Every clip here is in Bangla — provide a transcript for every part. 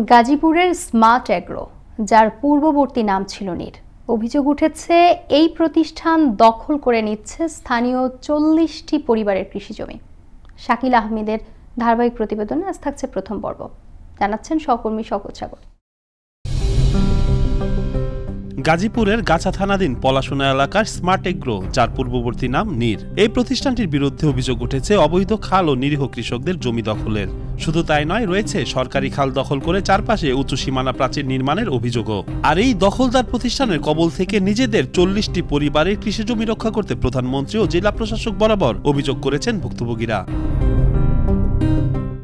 গাজীপুরের স্মার্ট এগ্রো, যার পূর্ববর্তী নাম ছিল নীর, অভিযোগ উঠেছে এই প্রতিষ্ঠান দখল করে নিচ্ছে স্থানীয় 40টি পরিবারের কৃষিজমি। শাকিল আহমেদের ধারাবাহিক প্রতিবেদনে আজ থাকছে প্রথম পর্ব। জানাচ্ছেন সহকর্মী শওকত সাগর। গাজীপুরের গাছা থানাধীন পলাশোনা এলাকার স্মার্ট এগ্রো, যার পূর্ববর্তী নাম নীর, এই প্রতিষ্ঠানটির বিরুদ্ধে অভিযোগ উঠেছে অবৈধ খাল ও নিরীহ কৃষকদের জমি দখলের। শুধু তাই নয়, রয়েছে সরকারি খাল দখল করে চারপাশে উঁচু সীমানা প্রাচীর নির্মাণের অভিযোগও। আর এই দখলদার প্রতিষ্ঠানের কবল থেকে নিজেদের 40টি পরিবারের কৃষিজমি রক্ষা করতে প্রধানমন্ত্রী ও জেলা প্রশাসক বরাবর অভিযোগ করেছেন ভুক্তভোগীরা।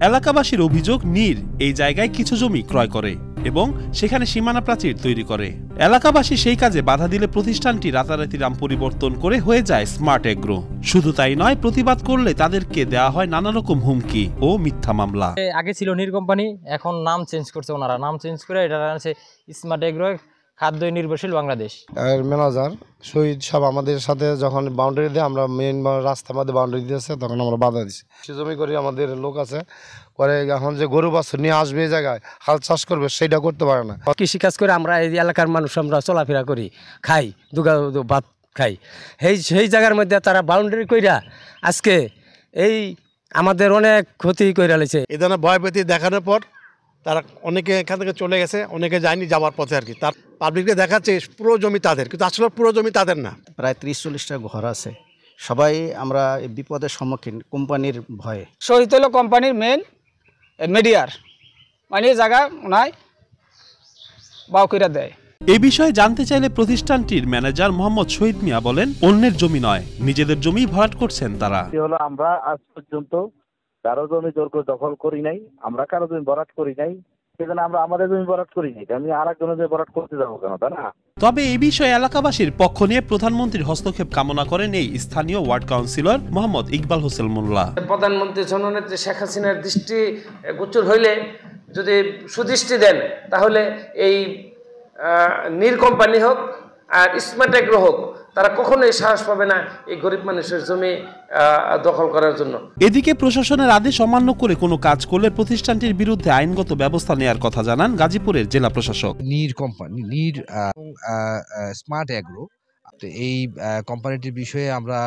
এলাকাবাসীর অভিযোগ, নীর এই জায়গায় কিছু জমি ক্রয় করে এবং সেখানে সীমানা প্রাচীর তৈরি করে। এলাকাবাসী সেই কাজে বাধা দিলে প্রতিষ্ঠানটি রাতারাতি নাম পরিবর্তন করে হয়ে যায় স্মার্ট এগ্রো। শুধু তাই নয়, প্রতিবাদ করলে তাদেরকে দেওয়া হয় নানা রকম হুমকি ও মিথ্যা মামলা। আগে ছিল নীর কোম্পানি, এখন নাম চেঞ্জ করছে ওনারা। নাম চেঞ্জ করে এটা আছে স্মার্ট এগ্রো, খাদ্য নির্ভরশীল বাংলাদেশ। ম্যানেজার শহীদ সাহেব আমাদের সাথে যখন বাউন্ডারি দিয়ে, আমরা মেইন রাস্তার মধ্যে বাউন্ডারি দিয়েছে, তখন আমরা বাধা দিচ্ছি। জমি করে আমাদের লোক আছে করে, এখন যে গরু বাছুর নিয়ে আসবে এই জায়গায় হাল চাষ করবে, সেটা করতে পারে না। কৃষিকাজ করে আমরা এই এলাকার মানুষ আমরা চলাফেরা করি, খাই, দুগা ভাত খাই। সেই জায়গার মধ্যে তারা বাউন্ডারি কইরা আজকে এই আমাদের অনেক ক্ষতি কইরা লেছে। এই ধরনের ভয়ভীতি দেখানোর পর তারা অনেকে এখান থেকে চলে গেছে, অনেকে যায়নি যাওয়ার পথে আর কি। তার পাবলিককে দেখাচ্ছে পুরো জমি তাদের, কিন্তু আসলে পুরো জমি তাদের না। প্রায় 30-40টা ঘর আছে, সবাই আমরা বিপদের সম্মুখীন কোম্পানির ভয়ে। শহীদ হলো কোম্পানির মেন মিডিয়ার, মানে জায়গা ওনায় বাউ করে দেয়। এই বিষয়ে জানতে চাইলে প্রতিষ্ঠানটির ম্যানেজার মোহাম্মদ শহীদ মিয়া বলেন, অন্যের জমি নয়, নিজেদের জমি ভরাট করছেন তারা। আমরা আজ পর্যন্ত কারো জমি জোর করে দখল করি নাই, আমরা কারো জমি ভরাট করি নাই, সেখানে আমরা আমাদের জমি ভরাট করি নাই। আমি আর একজনের জমি ভরাট করতে যাবো কেন, তাই না? তবে এই বিষয়ে এলাকাবাসীর পক্ষ নিয়ে প্রধানমন্ত্রীর হস্তক্ষেপ কামনা করেন এই স্থানীয় ওয়ার্ড কাউন্সিলর মোহাম্মদ ইকবাল হোসেন মোল্লা। প্রধানমন্ত্রী জননেত্রী শেখ হাসিনার দৃষ্টি গোচর হইলে যদি সুদৃষ্টি দেন, তাহলে এই নীর কোম্পানি হোক আর স্মার্ট এগ্রো হোক, তারা কখনোই সাহস পাবে না এই গরিব মানুষের জমি দখল করার জন্য। এদিকে প্রশাসনের আদেশ অমান্য করে কোনো কাজ করলে প্রতিষ্ঠানটির বিরুদ্ধে আইনগত ব্যবস্থা নেওয়ার কথা জানান গাজীপুরের জেলা প্রশাসক। নীর কোম্পানি, নীর স্মার্ট এগ্রো, তো এই কোম্পানিটির বিষয়ে আমরা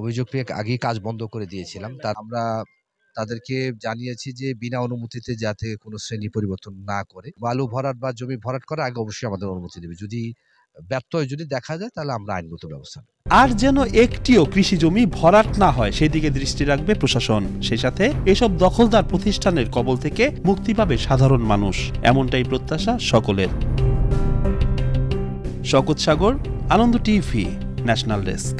অভিযোগ পেয়ে আগেই কাজ বন্ধ করে দিয়েছিলাম। আমরা তাদেরকে জানিয়েছি যে বিনা অনুমতিতে যাতে কোনো শ্রেণী পরিবর্তন না করে বালু ভরাট বা জমি ভরাট করার আগে অবশ্যই আমাদের অনুমতি দেবে। যদি ব্যর্থ হয়, যদি দেখা যায়, তাহলে আমরা আইনগত ব্যবস্থা নেব। আর যেন একটিও কৃষি জমি ভরাট না হয় সেদিকে দৃষ্টি রাখবে প্রশাসন। সেই সাথে এসব দখলদার প্রতিষ্ঠানের কবল থেকে মুক্তি পাবে সাধারণ মানুষ, এমনটাই প্রত্যাশা সকলের। শওকত সাগর, আনন্দ টিভি, ন্যাশনাল ডেস্ক।